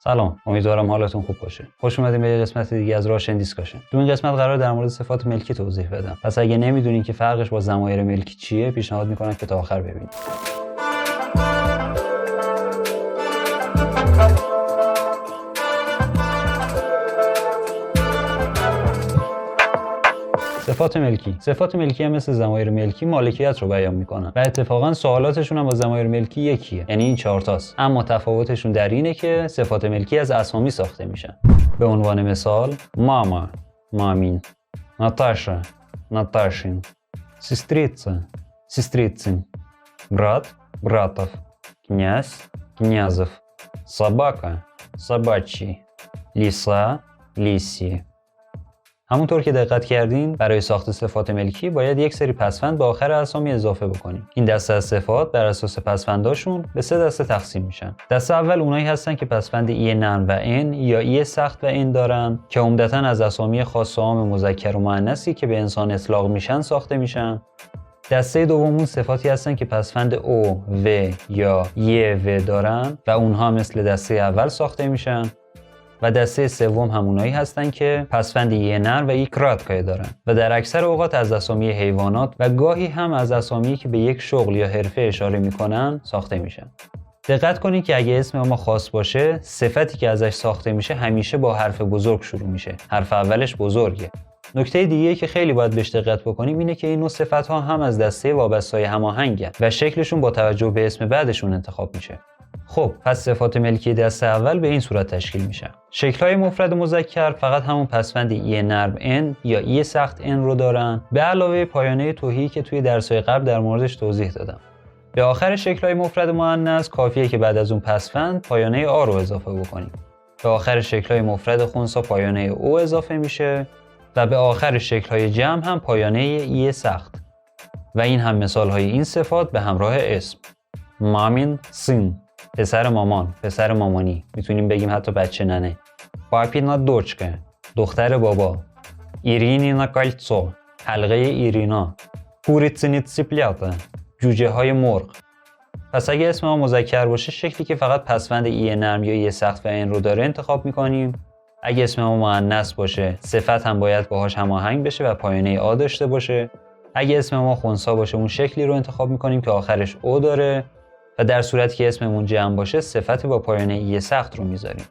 سلام، امیدوارم حالتون خوب باشه. خوش اومدین به یه قسمت دیگه از راشن دیسکاشن. تو این قسمت قرار در مورد صفات ملکی توضیح بدم. پس اگه نمیدونین که فرقش با ضمایر ملکی چیه، پیشنهاد میکنم که تا آخر ببینید. صفات ملکی هم مثل ضمایر ملکی مالکیت رو بیان میکنن و اتفاقا سوالاتشون هم با ضمایر ملکی یکیه، یعنی این 4 تاست. اما تفاوتشون در اینه که صفات ملکی از اسامی ساخته میشن. به عنوان مثال ماما، مامین، ناتاشا، ناتاشین، سستریتسا، سستریتسین، برات، براتов، князь، князев، собака، собачий، لیسا، لیسی. همونطور که دقت کردین برای ساخت صفات ملکی باید یک سری پسوند به آخر اسامی اضافه بکنیم. این دسته از صفات بر اساس پسونداشون به 3 دسته تقسیم میشن. دسته اول اونایی هستن که پسوند ای نرم و ان یا ای سخت و ان دارن که عمدتاً از اسامی خاص و عام مذکر و مؤنثی که به انسان اطلاق میشن ساخته میشن. دسته دوم صفاتی هستن که پسوند او، و یا ی و دارن و اونها مثل دسته اول ساخته میشن. و دسته سوم همونایی هستن که پسوند ی نر و ای کراتکای دارن و در اکثر اوقات از اسامی حیوانات و گاهی هم از اسامی که به یک شغل یا حرفه اشاره میکنن ساخته میشن. دقت کنید که اگه اسم ما خاص باشه، صفتی که ازش ساخته میشه همیشه با حرف بزرگ شروع میشه. حرف اولش بزرگه. نکته دیگه که خیلی باید بهش دقت بکنیم اینه که این نوع صفت‌ها هم از دسته وابسته‌های هماهنگن و شکلشون با توجه به اسم بعدشون انتخاب میشه. خب پس صفات ملکی دسته اول به این صورت تشکیل میشن. شکل‌های مفرد مذکر فقط همون پسوند ای نرم ان یا ای سخت ان رو دارن، به علاوه پایانه توهی که توی درس‌های قبل در موردش توضیح دادم. به آخر شکل‌های مفرد مؤنث کافیه که بعد از اون پسوند پایانه آ رو اضافه بکنیم. به آخر شکل‌های مفرد خنثی پایانه او اضافه میشه و به آخر شکل‌های جمع هم پایانه ای سخت. و این هم مثال‌های این صفات به همراه اسم. مامین، سین، پسر مامان، پسر مامانی، میتونیم بگیم حتی بچه ننه. پاپینا دوچکه، دختر بابا. ایرینینا کالتسو، حلقه ایرینا. کوریتسینیت سیپلیاتا، جوجه های مرغ. پس اگه اسم ما مذکر باشه شکلی که فقط پسوند ای نرم یا ای سخت و ان رو داره انتخاب میکنیم. اگه اسم ما مؤنث باشه صفت هم باید باهاش هماهنگ بشه و پایانه آ داشته باشه. اگه اسم ما خنثی باشه اون شکلی رو انتخاب میکنیم که آخرش او داره و در صورتی که اسممون جمع باشه صفتی با پایانه ای سخت رو میذاریم.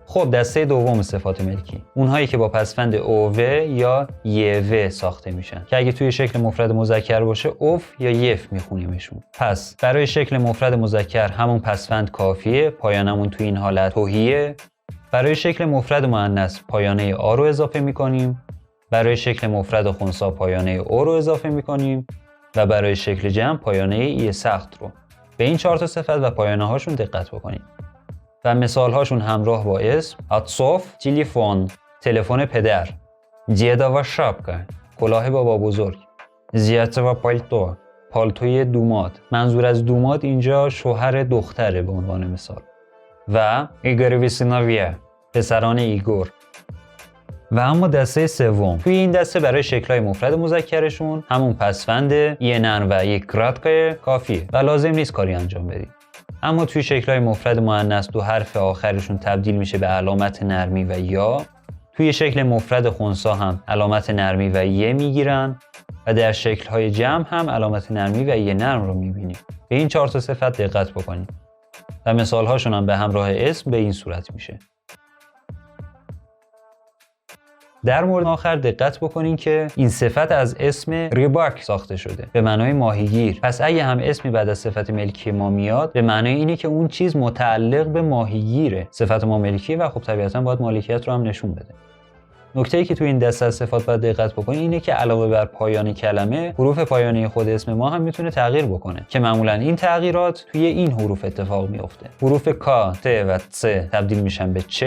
خب دسته دوم صفات ملکی، اونهایی که با پسوند او و یا ی و ساخته میشن که اگه توی شکل مفرد مذکر باشه اوف یا یف میخونیمشون. پس برای شکل مفرد مذکر همون پسوند کافیه، پایانمون توی این حالت توهیه. برای شکل مفرد مؤنث پایانه آ رو اضافه میکنیم. برای شکل مفرد خنثی پایانه او رو اضافه میکنیم و برای شکل جمع پایانه ای سخت رو. به این 4 تا صفت و پایانه هاشون دقت بکنید. و مثال هاشون همراه با اسم: اتسوف تلفن، تلفن پدر. جیدا و شابکا، کلاه بابا بزرگ. زیاته و پالتو، پالتوی دوماد. منظور از دوماد اینجا شوهر دختره به عنوان مثال. و ایگور ویسیناویه، پسران ایگور. و اما دسته سوم، توی این دسته برای شکل‌های مفرد مذکرشون همون پسوند ی نرم و ی کراتکای کافیه و لازم نیست کاری انجام بدید. اما توی شکل‌های مفرد مؤنث 2 حرف آخرشون تبدیل میشه به علامت نرمی و یا. توی شکل مفرد خنثی هم علامت نرمی و ی میگیرن و در شکل‌های جمع هم علامت نرمی و ی نرم رو میبینیم. به این 4 تا صفت دقت بکنید. و مثال‌هاشون هم به همراه اسم به این صورت میشه. در مورد آخر دقت بکنین که این صفت از اسم ریباک ساخته شده به معنای ماهیگیر. پس اگه هم اسمی بعد از صفت ملکی ما میاد به معنای اینه که اون چیز متعلق به ماهیگیره. صفت ما ملکی و خب طبیعتاً باید مالکیت رو هم نشون بده. نکته‌ای که تو این دسته از صفات باید دقت بکنین اینه که علاوه بر پایان کلمه، حروف پایانی خود اسم ما هم میتونه تغییر بکنه که معمولاً این تغییرات توی این حروف اتفاق میفته. حروف ک، ت و څ تبدیل میشن به چ.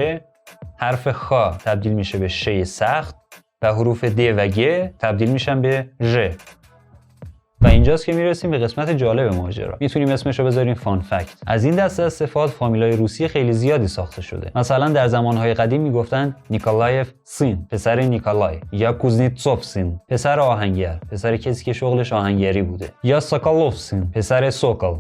حرف خ تبدیل میشه به ش سخت و حروف د و گ تبدیل میشن به ژ. و اینجاست که میرسیم به قسمت جالب ماجرا. میتونیم اسمش رو بذاریم فان فکت. از این دسته از صفات فامیلای روسی خیلی زیادی ساخته شده. مثلا در زمانهای قدیم میگفتن نیکولایف سین، پسر نیکولای، یا کوزنیتسوف سین، پسر آهنگر، پسر کسی که شغلش آهنگری بوده، یا سوکولوف سین، پسر سوکل،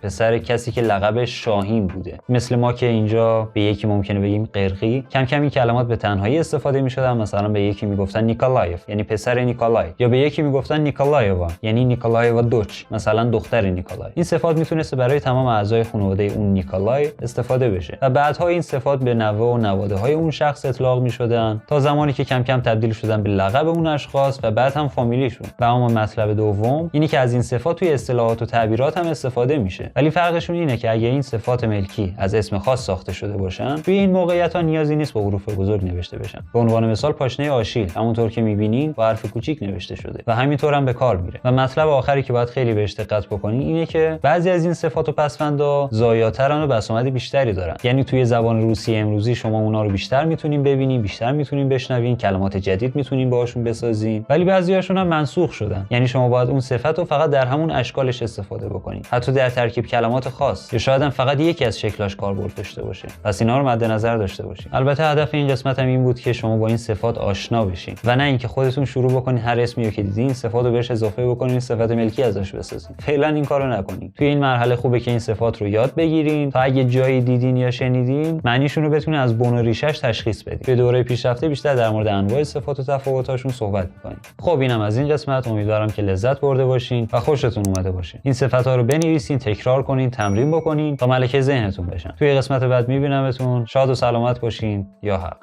پسر کسی که لقبش شاهین بوده. مثل ما که اینجا به یکی ممکنه بگیم قرقی، کم کم این کلمات به تنهایی استفاده می‌شدن. مثلا به یکی میگفتن نیکولایف یعنی پسر نیکولای، یا به یکی میگفتن نیکولایوا یعنی نیکولایوا دوچ مثلا دختر نیکولای. این صفات میتونسته برای تمام اعضای خانواده اون نیکولای استفاده بشه و بعدها این صفات به نوه و نواده‌های اون شخص اطلاق می‌شدن تا زمانی که کم کم تبدیل شدن به لقب اون اشخاص و بعد هم فامیلیشون. و اما مطلب دوم اینی که از این صفات توی اصطلاحات و تعبیرات هم استفاده میشه، ولی فرقشون اینه که اگه این صفات ملکی از اسم خاص ساخته شده باشن، توی این موقعیت‌ها نیازی نیست با حروف بزرگ نوشته بشن. به عنوان مثال پاشنه آشیل همونطور که می‌بینین با حرف کوچیک نوشته شده و همینطور هم به کار میره. و مطلب آخری که باید خیلی بهش دقت بکنین اینه که بعضی از این صفات و پسوندها زایاترن و بسامد بیشتری دارن. یعنی توی زبان روسی امروزی شما اونا رو بیشتر میتونین ببینین، بیشتر میتونین بشنوین، کلمات جدید میتونین باهاشون بسازین، ولی بعضیاشون هم منسوخ شدن. یعنی شما باید اون صفت رو فقط در همون اشکالش استفاده بکنین، حتی در ترکیب کلمات خاص، یا شاید هم فقط یکی از شکلاش کاربرد داشته باشه. پس اینا رو مد نظر داشته باشین. البته هدف این قسمت هم این بود که شما با این صفات آشنا بشین و نه اینکه خودتون شروع بکنین هر اسمی که دیدین این صفات رو بهش اضافه بکنین، صفت ملکی ازش بسازین. فعلا این کارو نکنین. توی این مرحله خوبه که این صفات رو یاد بگیرین تا اگه جایی دیدین یا شنیدین معنیشون رو بتونین از بن و ریشش تشخیص بدین. توی دوره پیشرفته بیشتر در مورد انواع صفات و تفاوتاشون صحبت می‌کنیم. خب اینم از این قسمت. امیدوارم که لذت برده باشین و خوشتون اومده باشه. این صفات‌ها رو بنویسین، تکرار کنین، تمرین بکنین تا ملکه ذهنتون بشن. توی قسمت بعد می‌بینمتون. شاد و سلامت باشین. یا حق.